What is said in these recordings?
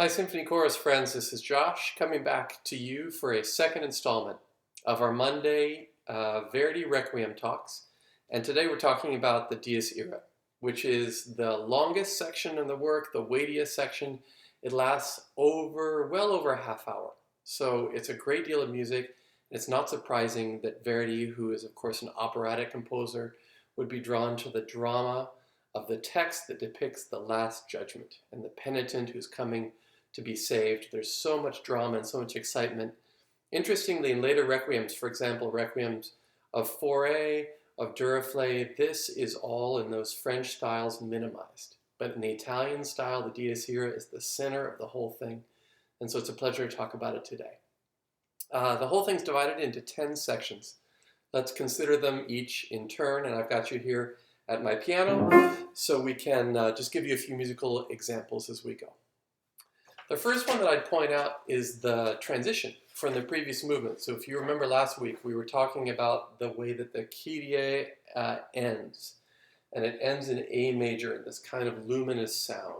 Hi, Symphony Chorus friends. This is Josh coming back to you for a second installment of our Monday Verdi Requiem talks. And today we're talking about the Dies Irae, which is the longest section in the work, the weightiest section. It lasts well over a half hour. So it's a great deal of music. It's not surprising that Verdi, who is of course an operatic composer, would be drawn to the drama of the text that depicts the Last Judgment and the penitent who's coming to be saved. There's so much drama and so much excitement. Interestingly, in later requiems, for example, requiems of Fauré, of Duruflé, this is all in those French styles minimized. But in the Italian style, the Dies Irae is the center of the whole thing. And so it's a pleasure to talk about it today. The whole thing's divided into 10 sections. Let's consider them each in turn, and I've got you here at my piano, so we can just give you a few musical examples as we go. The first one that I'd point out is the transition from the previous movement. So if you remember last week, we were talking about the way that the Kyrie ends. And it ends in A major in this kind of luminous sound.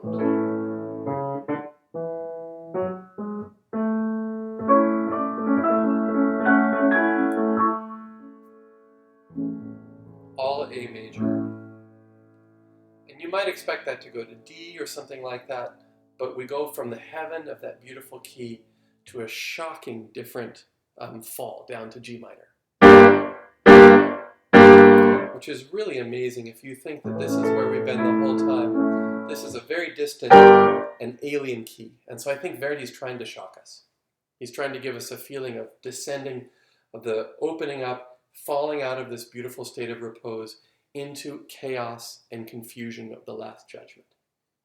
All A major. And you might expect that to go to D or something like that. But we go from the heaven of that beautiful key to a shocking different fall down to G minor. Which is really amazing if you think that this is where we've been the whole time. This is a very distant and alien key. And so I think Verdi's trying to shock us. He's trying to give us a feeling of descending, of the opening up, falling out of this beautiful state of repose into chaos and confusion of the Last Judgment.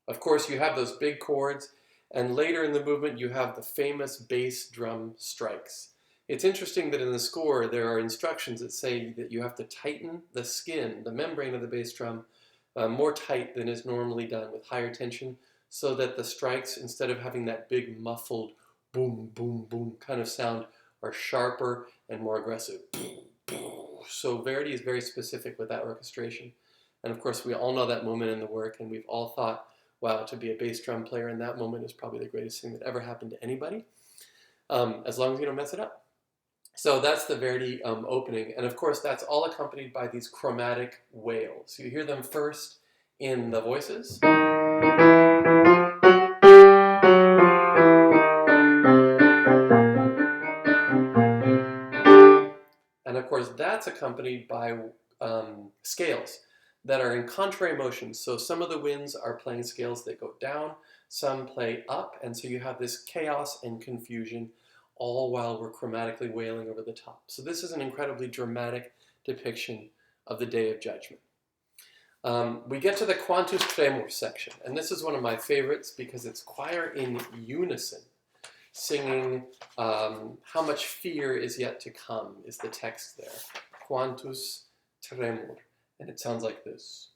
Of course, you have those big chords, and later in the movement you have the famous bass drum strikes. It's interesting that in the score there are instructions that say that you have to tighten the skin, the membrane of the bass drum, more tight than is normally done with higher tension, so that the strikes, instead of having that big muffled boom, boom, boom kind of sound, are sharper and more aggressive. So Verdi is very specific with that orchestration. And of course we all know that moment in the work, and we've all thought, wow, to be a bass drum player in that moment is probably the greatest thing that ever happened to anybody, as long as you don't mess it up. So that's the Verdi opening, and of course that's all accompanied by these chromatic wails. You hear them first in the voices. And of course that's accompanied by scales that are in contrary motions. So some of the winds are playing scales that go down, some play up, and so you have this chaos and confusion, all while we're chromatically wailing over the top. So this is an incredibly dramatic depiction of the Day of Judgment. We get to the Quantus Tremor section, and this is one of my favorites because it's choir in unison, singing how much fear is yet to come is the text there. Quantus Tremor. And it sounds like this.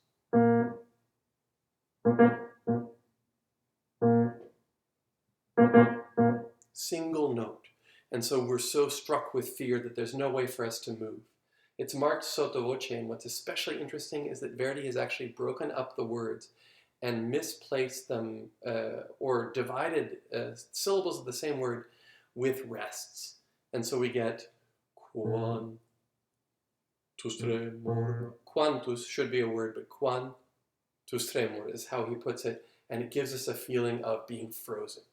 Single note. And so we're so struck with fear that there's no way for us to move. It's marked sotto voce, and what's especially interesting is that Verdi has actually broken up the words and misplaced them or divided syllables of the same word with rests. And so we get quantus tremor. Quantus should be a word, but quantus tremor is how he puts it, and it gives us a feeling of being frozen.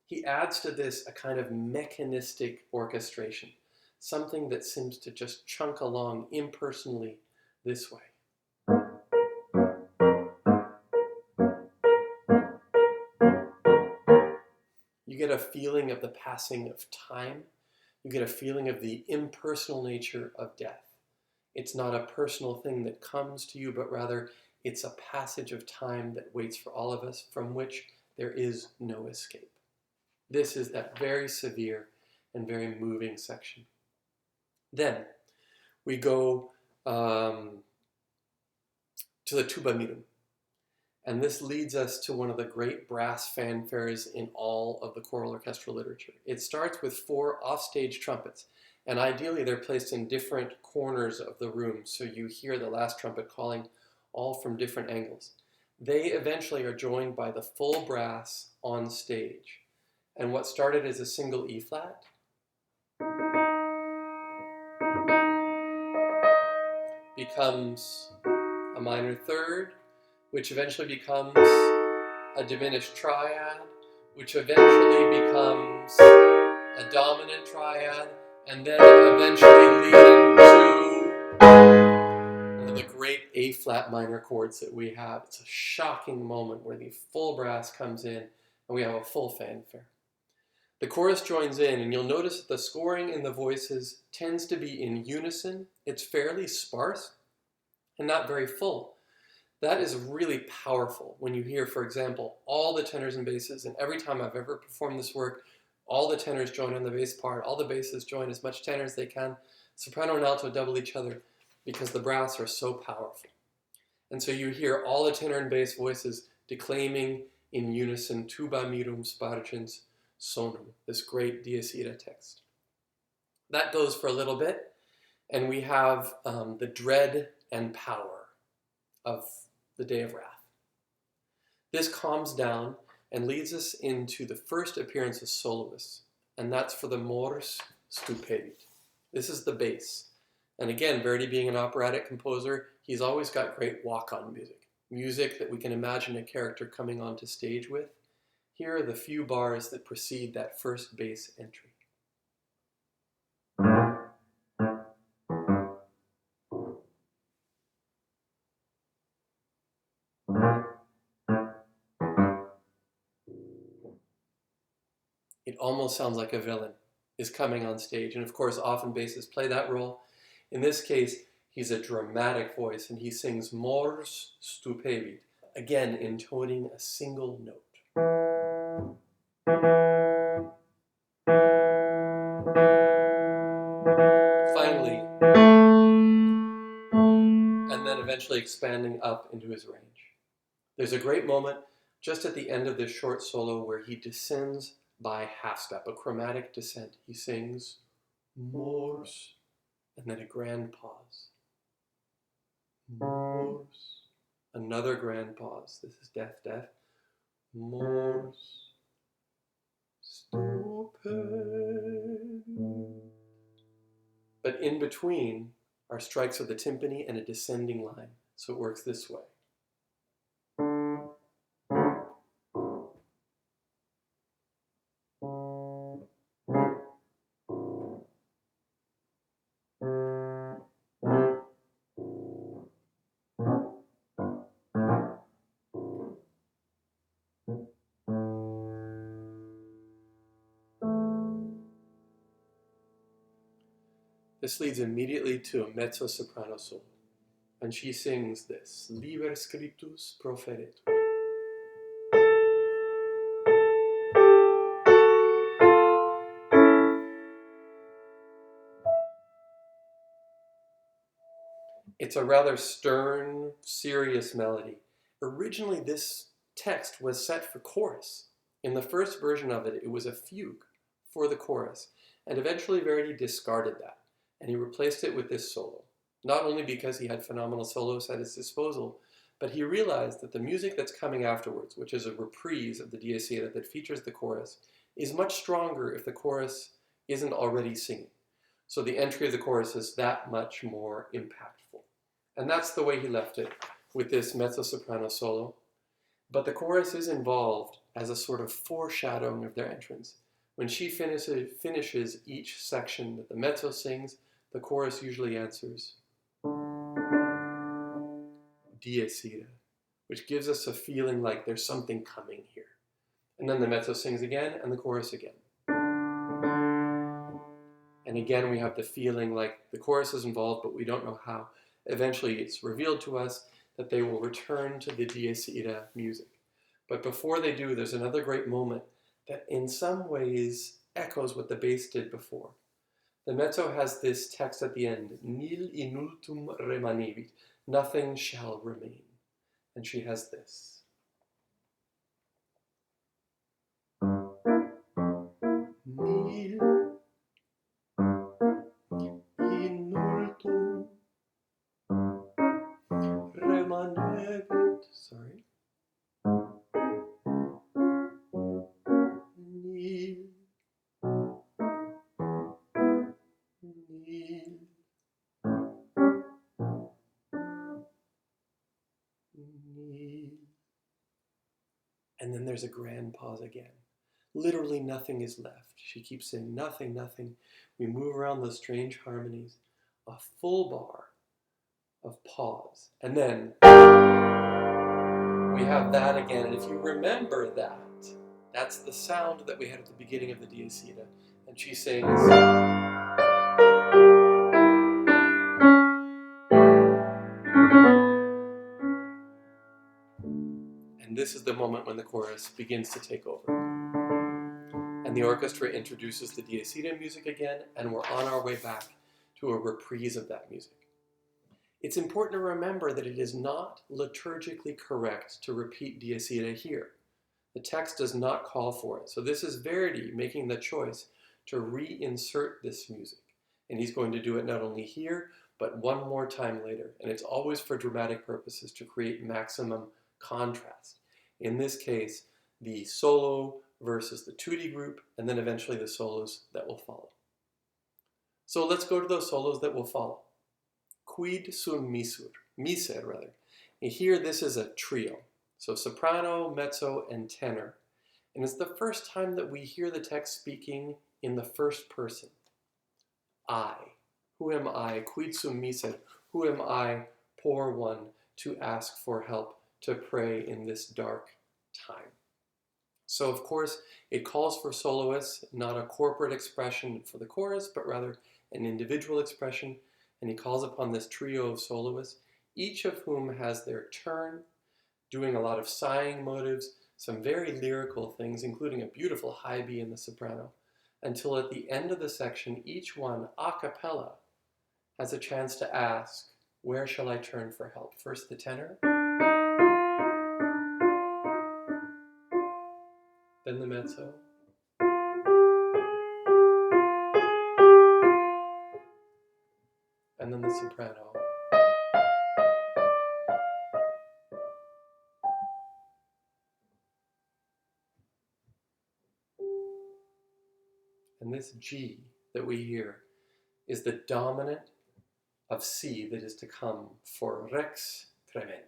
He adds to this a kind of mechanistic orchestration, something that seems to just chunk along impersonally this way. You get a feeling of the passing of time. You get a feeling of the impersonal nature of death. It's not a personal thing that comes to you, but rather it's a passage of time that waits for all of us, from which there is no escape. This is that very severe and very moving section. Then we go to the tuba mirum. And this leads us to one of the great brass fanfares in all of the choral orchestral literature. It starts with 4 offstage trumpets, and ideally they're placed in different corners of the room, so you hear the last trumpet calling all from different angles. They eventually are joined by the full brass on stage. And what started as a single E flat becomes a minor third, which eventually becomes a diminished triad, which eventually becomes a dominant triad, and then eventually leading to one of the great A flat minor chords that we have. It's a shocking moment where the full brass comes in and we have a full fanfare. The chorus joins in, and you'll notice that the scoring in the voices tends to be in unison. It's fairly sparse and not very full. That is really powerful when you hear, for example, all the tenors and basses, and every time I've ever performed this work, all the tenors join on the bass part, all the basses join as much tenor as they can. Soprano and alto double each other because the brass are so powerful. And so you hear all the tenor and bass voices declaiming in unison, tuba mirum spargens sonum, this great Dies Irae text. That goes for a little bit, and we have the dread and power of the Day of Wrath. This calms down and leads us into the first appearance of soloists, and that's for the mors stupendit. This is the bass. And again, Verdi being an operatic composer, he's always got great walk-on music. Music that we can imagine a character coming onto stage with. Here are the few bars that precede that first bass entry. It almost sounds like a villain is coming on stage. And of course, often basses play that role. In this case, he's a dramatic voice and he sings mors stupendit, again intoning a single note. Finally, and then eventually expanding up into his range. There's a great moment just at the end of this short solo where he descends by half step, a chromatic descent. He sings mors, and then a grand pause. Mors, another grand pause. This is death, death. Mors, stupend. But in between are strikes of the timpani and a descending line. So it works this way. This leads immediately to a mezzo-soprano solo, and she sings this, Liber scriptus proferetur. It's a rather stern, serious melody. Originally, this text was set for chorus. In the first version of it, it was a fugue for the chorus, and eventually Verdi discarded that, and he replaced it with this solo. Not only because he had phenomenal solos at his disposal, but he realized that the music that's coming afterwards, which is a reprise of the Dies Irae that features the chorus, is much stronger if the chorus isn't already singing. So the entry of the chorus is that much more impactful. And that's the way he left it with this mezzo-soprano solo. But the chorus is involved as a sort of foreshadowing of their entrance. When she finishes each section that the mezzo sings, the chorus usually answers Dies Irae, which gives us a feeling like there's something coming here. And then the mezzo sings again, and the chorus again. And again, we have the feeling like the chorus is involved, but we don't know how. Eventually, it's revealed to us that they will return to the Dies Irae music. But before they do, there's another great moment that in some ways echoes what the bass did before. The mezzo has this text at the end, Nil inultum remanebit, nothing shall remain. And she has this. Nil inultum remanebit. Sorry. Nil then there's a grand pause again. Literally nothing is left. She keeps saying nothing, nothing. We move around those strange harmonies. A full bar of pause. And then we have that again. And if you remember that, that's the sound that we had at the beginning of the Dies Irae. And she sings. And this is the moment when the chorus begins to take over. And the orchestra introduces the Dies Irae music again, and we're on our way back to a reprise of that music. It's important to remember that it is not liturgically correct to repeat Dies Irae here. The text does not call for it. So this is Verdi making the choice to reinsert this music. And he's going to do it not only here, but one more time later. And it's always for dramatic purposes to create maximum contrast. In this case, the solo versus the tutti group, and then eventually the solos that will follow. So let's go to those solos that will follow. Quid sum miser rather. And here this is a trio. So soprano, mezzo, and tenor. And it's the first time that we hear the text speaking in the first person. I. Who am I? Quid sum miser. Who am I, poor one, to ask for help, to pray in this dark time? So of course, it calls for soloists, not a corporate expression for the chorus, but rather an individual expression. And he calls upon this trio of soloists, each of whom has their turn, doing a lot of sighing motives, some very lyrical things, including a beautiful high B in the soprano, until at the end of the section, each one a cappella has a chance to ask, where shall I turn for help? First the tenor, then the mezzo, and then the soprano. And this G that we hear is the dominant of C that is to come for Rex Tremende.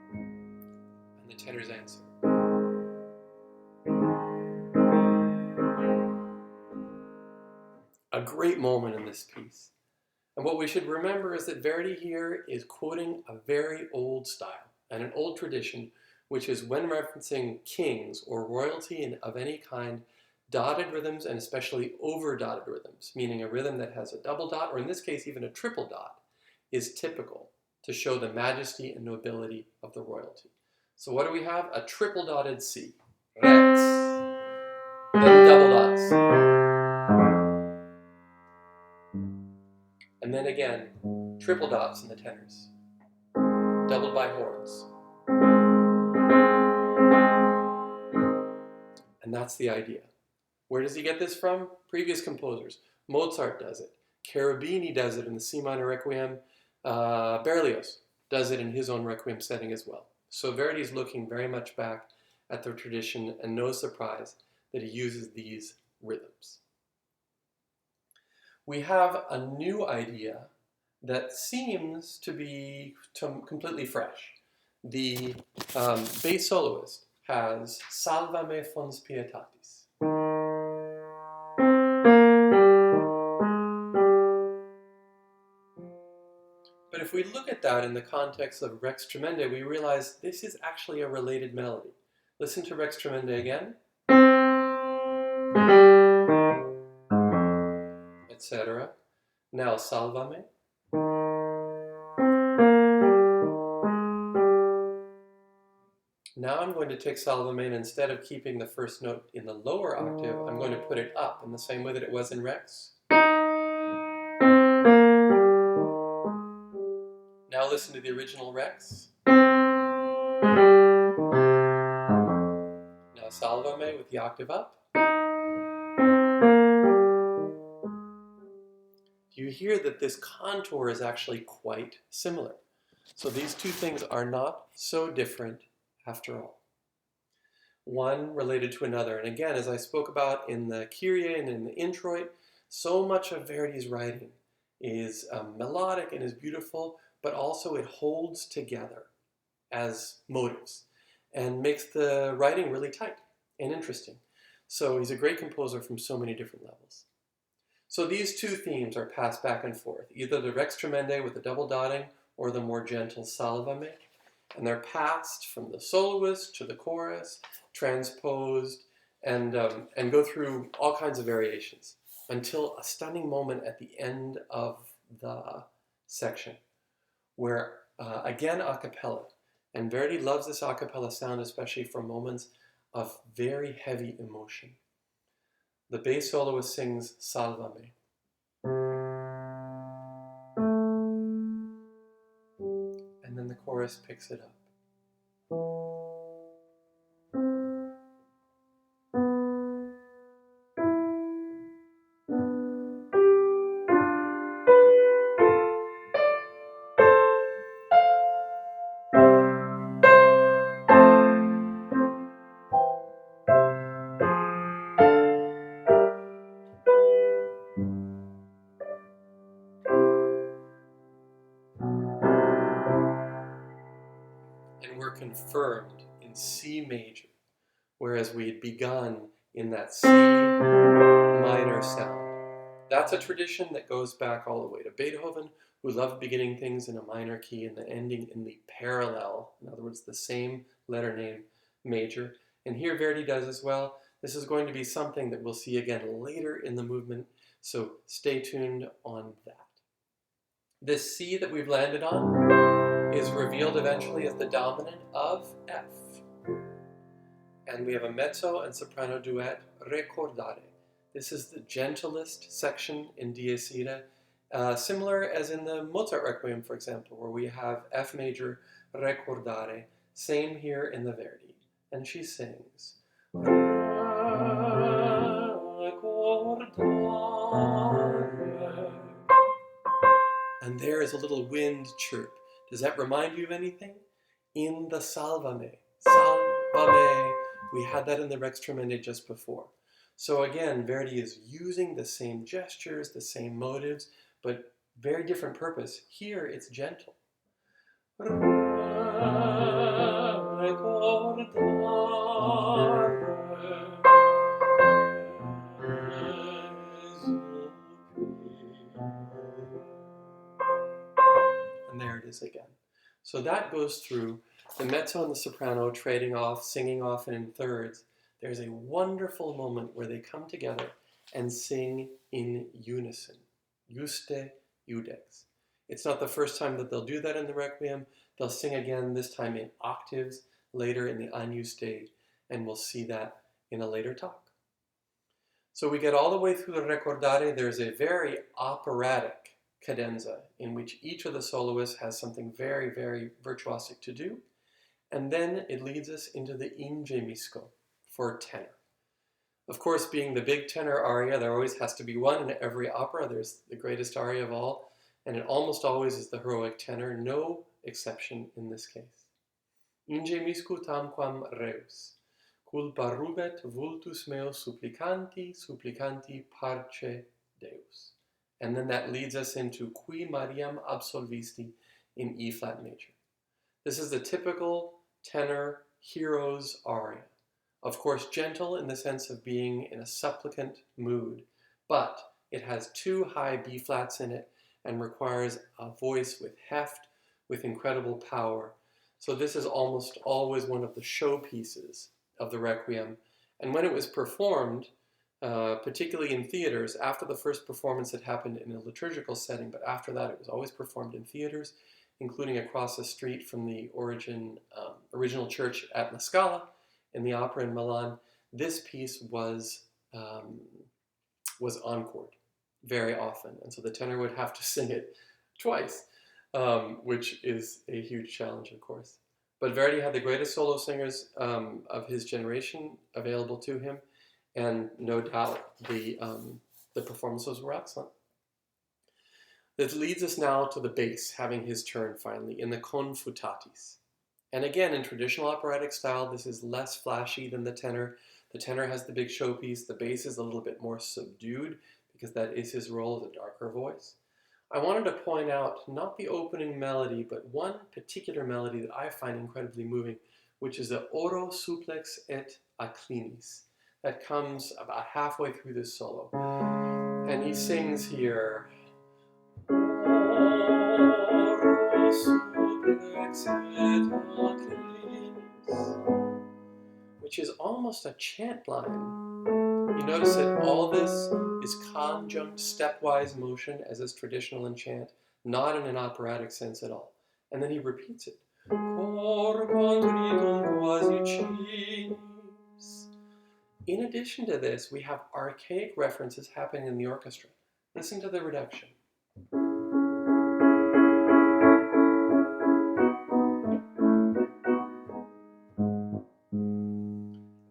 And the tenor's answer. A great moment in this piece. And what we should remember is that Verdi here is quoting a very old style and an old tradition, which is when referencing kings or royalty of any kind, dotted rhythms and especially over-dotted rhythms, meaning a rhythm that has a double dot, or in this case even a triple dot, is typical to show the majesty and nobility of the royalty. So what do we have? A triple dotted C. Rex. Then double dots. And then again, triple dots in the tenors, doubled by horns. And that's the idea. Where does he get this from? Previous composers. Mozart does it. Cherubini does it in the C minor Requiem. Berlioz does it in his own Requiem setting as well. So Verdi is looking very much back at the tradition, and no surprise that he uses these rhythms. We have a new idea that seems to be completely fresh. The bass soloist has Salva me fons pietatis. But if we look at that in the context of Rex Tremende, we realize this is actually a related melody. Listen to Rex Tremende again, etc. Now Salvame. Now I'm going to take Salvame, and instead of keeping the first note in the lower octave, I'm going to put it up in the same way that it was in Rex. Now listen to the original Rex. Now Salvame with the octave up. You hear that this contour is actually quite similar. So these two things are not so different after all. One related to another. And again, as I spoke about in the Kyrie and in the Introit, so much of Verdi's writing is melodic and is beautiful, but also it holds together as motives and makes the writing really tight and interesting. So he's a great composer from so many different levels. So these two themes are passed back and forth, either the Rex Tremende with the double dotting or the more gentle Salvame, and they're passed from the soloist to the chorus, transposed, and go through all kinds of variations until a stunning moment at the end of the section where, again, a cappella. And Verdi loves this a cappella sound, especially for moments of very heavy emotion. The bass soloist sings Salvame. And then the chorus picks it up. And we're confirmed in C major, whereas we had begun in that C minor sound. That's a tradition that goes back all the way to Beethoven, who loved beginning things in a minor key and then ending in the parallel, in other words, the same letter name, major. And here Verdi does as well. This is going to be something that we'll see again later in the movement, so stay tuned on that. This C that we've landed on is revealed eventually as the dominant of F. And we have a mezzo and soprano duet, Ricordare. This is the gentlest section in Dies Irae, similar as in the Mozart Requiem, for example, where we have F major, Ricordare, same here in the Verdi. And she sings, and there is a little wind chirp. Does that remind you of anything? In the Salvame. Salvame. We had that in the Rex Tremende just before. So again, Verdi is using the same gestures, the same motives, but very different purpose. Here it's gentle. And there it is again. So that goes through the mezzo and the soprano trading off, singing off, and in thirds. There's a wonderful moment where they come together and sing in unison. Juste iudex. It's not the first time that they'll do that in the Requiem. They'll sing again, this time in octaves, later in the Agnus Dei, and we'll see that in a later talk. So we get all the way through the Ricordare. There's a very operatic cadenza in which each of the soloists has something very, very virtuosic to do. And then it leads us into the Ingemisco for tenor. Of course, being the big tenor aria, there always has to be one in every opera. There's the greatest aria of all, and it almost always is the heroic tenor, no exception in this case. Ingemisco tamquam reus, culpa rubet vultus meus supplicanti, supplicanti parce Deus. And then that leads us into Qui Mariam absolvisti in E flat major. This is the typical tenor hero's aria. Of course, gentle in the sense of being in a supplicant mood, but it has two high B flats in it and requires a voice with heft, with incredible power. So this is almost always one of the showpieces of the Requiem. And when it was performed, particularly in theaters, after the first performance had happened in a liturgical setting, but after that it was always performed in theaters, including across the street from the original church at La Scala in the opera in Milan. This piece was encored very often, and so the tenor would have to sing it twice, which is a huge challenge, of course. But Verdi had the greatest solo singers of his generation available to him, and no doubt the performances were excellent. This leads us now to the bass, having his turn finally, in the Confutatis. And again, in traditional operatic style, this is less flashy than the tenor. The tenor has the big showpiece. The bass is a little bit more subdued, because that is his role as a darker voice. I wanted to point out not the opening melody, but one particular melody that I find incredibly moving, which is the Oro supplex et acclinis. That comes about halfway through this solo. And he sings here, Oro supplex et acclinis, which is almost a chant line. You notice that all this is conjunct stepwise motion as is traditional in chant, not in an operatic sense at all. And then he repeats it. Cor contritum quasi cinis. In addition to this, we have archaic references happening in the orchestra. Listen to the reduction.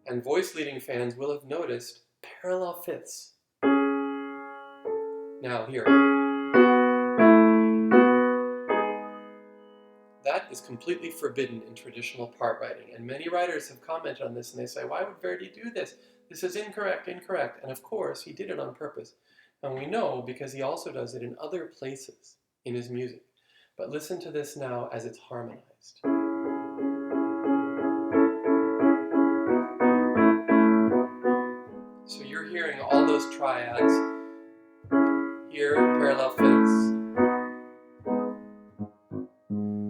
And voice leading fans will have noticed parallel fifths. Now here. That is completely forbidden in traditional part writing, and many writers have commented on this and they say, why would Verdi do this? This is incorrect, incorrect. And of course, he did it on purpose. And we know because he also does it in other places in his music. But listen to this now as it's harmonized. So you're hearing all those triads. Here, parallel fifths.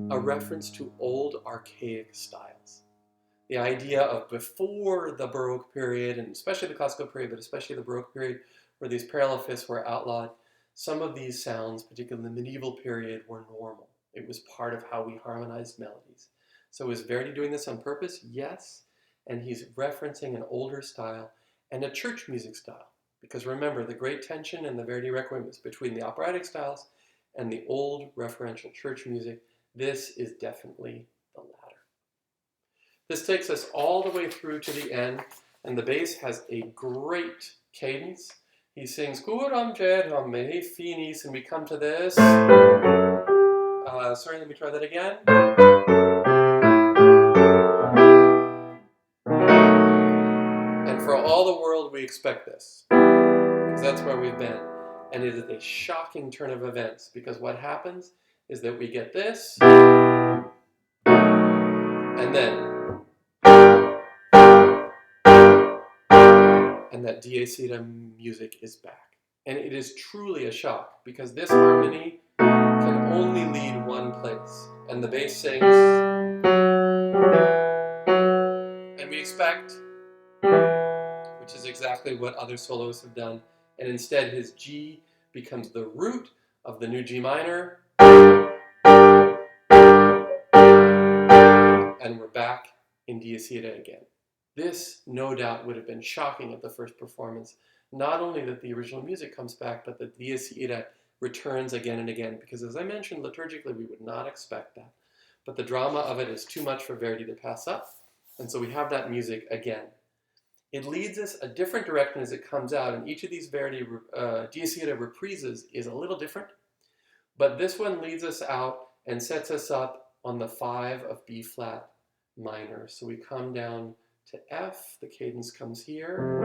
A reference to old archaic styles. The idea of before the Baroque period, and especially the classical period, but especially the Baroque period, where these parallel fifths were outlawed, some of these sounds, particularly in the medieval period, were normal. It was part of how we harmonized melodies. So is Verdi doing this on purpose? Yes. And he's referencing an older style and a church music style. Because remember, the great tension in the Verdi Requiem is between the operatic styles and the old referential church music. This is definitely the latter. This takes us all the way through to the end, and the bass has a great cadence. He sings Curam ceram me finis, and we come to this. Sorry, let me try that again. And for all the world, we expect this, because that's where we've been. And it is a shocking turn of events, because what happens is that we get this, and then and that Dies Irae music is back. And it is truly a shock, because this harmony can only lead one place. And the bass sings, and we expect, which is exactly what other soloists have done, and instead his G becomes the root of the new G minor, and we're back in Dies Irae again. This, no doubt, would have been shocking at the first performance. Not only that the original music comes back, but that Dies Irae returns again and again. Because as I mentioned, liturgically, we would not expect that. But the drama of it is too much for Verdi to pass up. And so we have that music again. It leads us a different direction as it comes out. And each of these Verdi Dies Irae reprises is a little different. But this one leads us out and sets us up on the 5 of B flat minor. So we come down to F, the cadence comes here,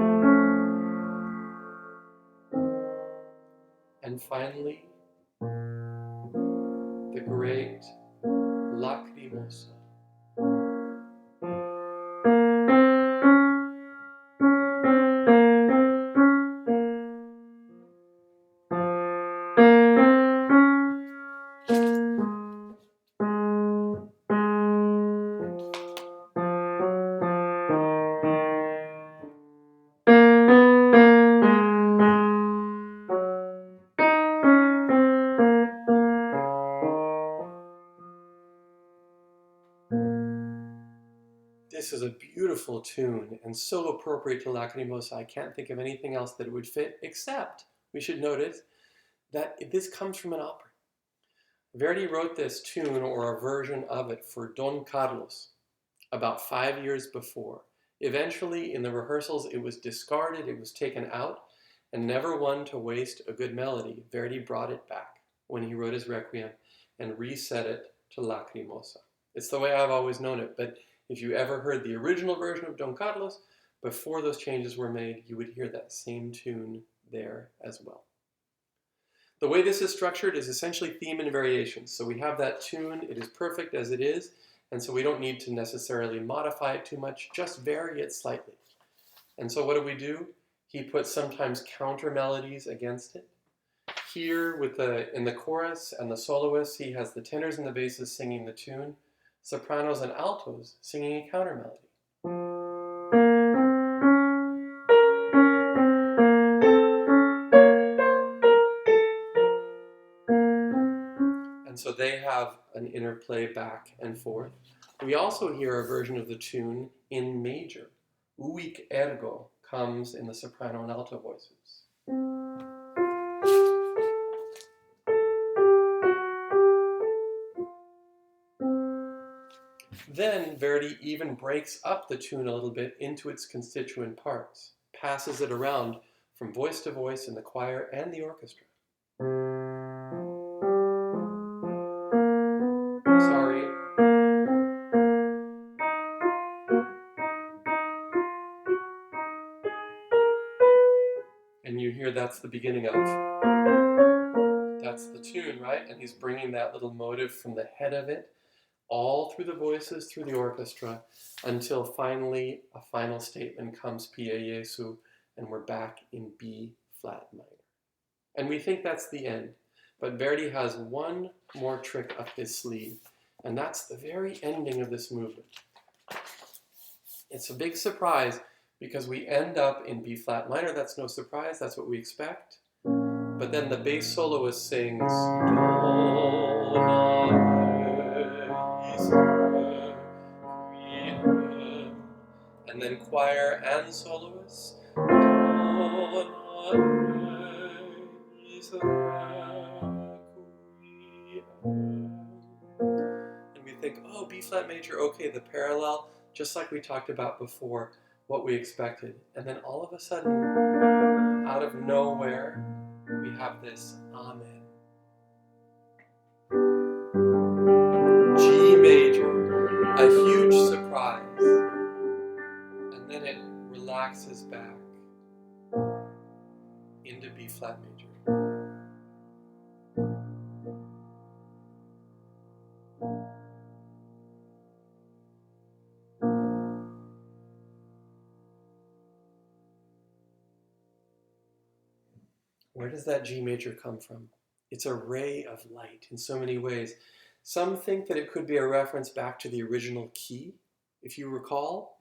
and finally, the great Lacrimosa. This is a beautiful tune and so appropriate to Lacrimosa. I can't think of anything else that it would fit, except we should notice that this comes from an opera. Verdi wrote this tune, or a version of it, for Don Carlos about 5 years before. Eventually, in the rehearsals, it was discarded, it was taken out, and never one to waste a good melody. Verdi brought it back when he wrote his Requiem and reset it to Lacrimosa. It's the way I've always known it, but if you ever heard the original version of Don Carlos, before those changes were made, you would hear that same tune there as well. The way this is structured is essentially theme and variations. So we have that tune, it is perfect as it is, and so we don't need to necessarily modify it too much, just vary it slightly. And so what do? He puts sometimes counter melodies against it. Here in the chorus and the soloists, he has the tenors and the basses singing the tune, sopranos and altos singing a counter melody. And so they have an interplay back and forth. We also hear a version of the tune in major. Uic ergo comes in the soprano and alto voices. Then Verdi even breaks up the tune a little bit into its constituent parts, passes it around from voice to voice in the choir and the orchestra. Sorry. And you hear that's the beginning of, that's the tune, right? And he's bringing that little motive from the head of it all through the voices, through the orchestra, until finally a final statement comes, Pie Jesu, and we're back in B flat minor. And we think that's the end. But Verdi has one more trick up his sleeve, and that's the very ending of this movement. It's a big surprise because we end up in B flat minor. That's no surprise, that's what we expect. But then the bass soloist sings and then choir and soloists. And we think, oh, B flat major, okay, the parallel, just like we talked about before, what we expected. And then all of a sudden, out of nowhere, we have this Amen. G major, a huge surprise. And then it relaxes back into B flat major. Where does that G major come from? It's a ray of light in so many ways. Some think that it could be a reference back to the original key, if you recall.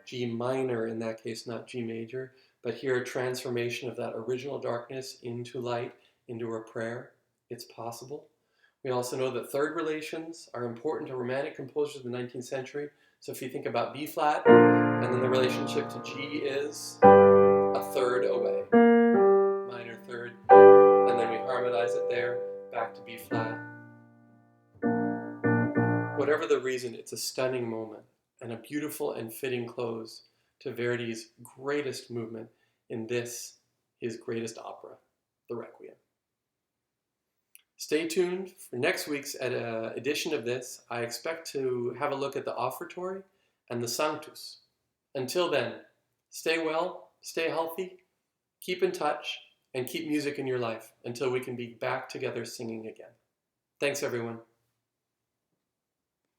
G minor in that case, not G major, but here a transformation of that original darkness into light, into a prayer. It's possible. We also know that third relations are important to Romantic composers of the 19th century. So if you think about B flat, and then the relationship to G is a third away, minor third, and then we harmonize it there, back to B flat. Whatever the reason, it's a stunning moment and a beautiful and fitting close to Verdi's greatest movement in this, his greatest opera, the Requiem. Stay tuned for next week's edition of this. I expect to have a look at the Offertory and the Sanctus. Until then, stay well, stay healthy, keep in touch, and keep music in your life until we can be back together singing again. Thanks, everyone.